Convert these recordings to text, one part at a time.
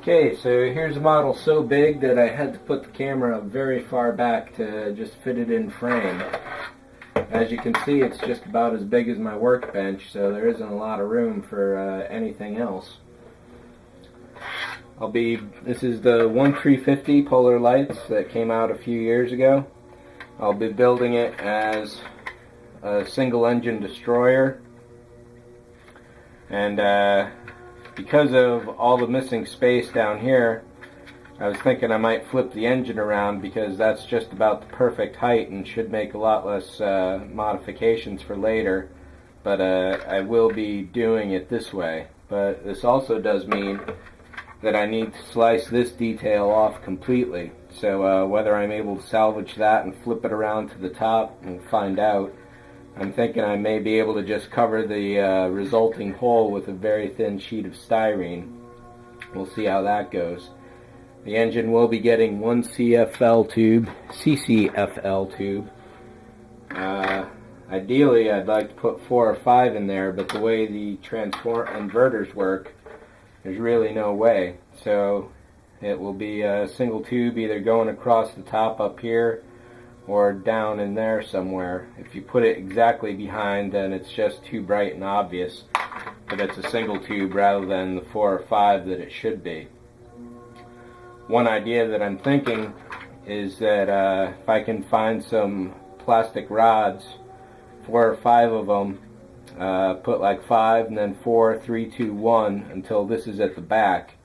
Okay, so here's a model so big that I had to put the camera very far back to just fit it in frame. As you can see, it's just about as big as my workbench, so there isn't a lot of room for anything else. This is the 1350 Polar Lights that came out a few years ago. I'll be building it as a single engine destroyer, and because of all the missing space down here, I was thinking I might flip the engine around, because that's just about the perfect height and should make a lot less modifications for later. But I will be doing it this way. But this also does mean that I need to slice this detail off completely. So whether I'm able to salvage that and flip it around to the top, we'll find out. I'm thinking I may be able to just cover the resulting hole with a very thin sheet of styrene. We'll see how that goes. The engine will be getting one CCFL tube. Ideally, I'd like to put 4 or 5 in there, but the way the inverters work, there's really no way. So it will be a single tube either going across the top up here or down in there somewhere. If you put it exactly behind, then it's just too bright and obvious, but it's a single tube rather than the 4 or 5 that it should be. One idea that I'm thinking is that if I can find some plastic rods, 4 or 5 of them, put like 5 and then 4, 3, 2, 1 until this is at the back.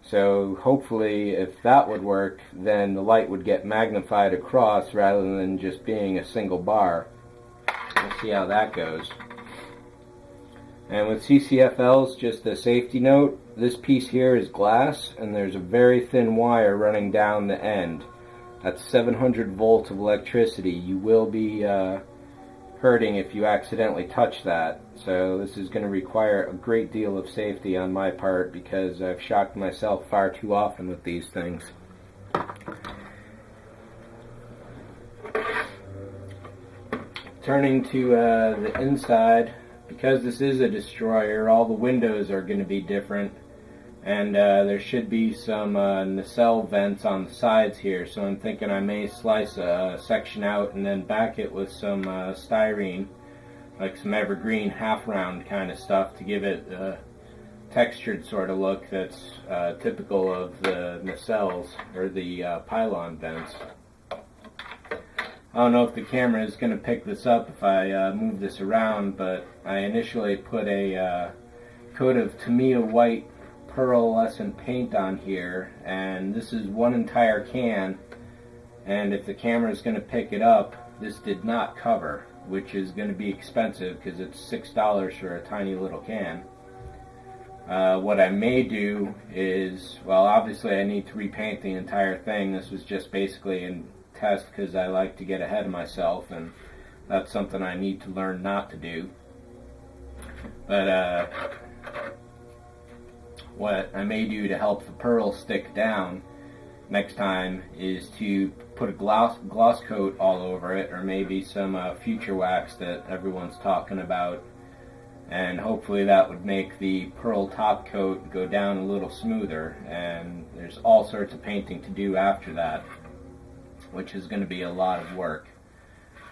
So hopefully, if that would work, then the light would get magnified across rather than just being a single bar. We'll see how that goes. And with CCFLs, just a safety note, this piece here is glass, and there's a very thin wire running down the end. That's 700 volts of electricity. You will be hurting if you accidentally touch that. So this is going to require a great deal of safety on my part, because I've shocked myself far too often with these things. Turning to the inside, because this is a destroyer, all the windows are going to be different, and there should be some nacelle vents on the sides here, so I'm thinking I may slice a section out and then back it with some styrene, like some evergreen half-round kind of stuff, to give it a textured sort of look that's typical of the nacelles, or the pylon vents. I don't know if the camera is going to pick this up if I move this around, but I initially put a coat of Tamiya white pearlescent paint on here, and this is one entire can, and if the camera is going to pick it up, this did not cover, which is going to be expensive because it's $6 for a tiny little can. What I may do is, well, obviously I need to repaint the entire thing. This was just basically a test because I like to get ahead of myself, and that's something I need to learn not to do. But what I may do to help the pearl stick down next time is to put a gloss coat all over it, or maybe some future wax that everyone's talking about, and hopefully that would make the pearl top coat go down a little smoother. And there's all sorts of painting to do after that, which is going to be a lot of work.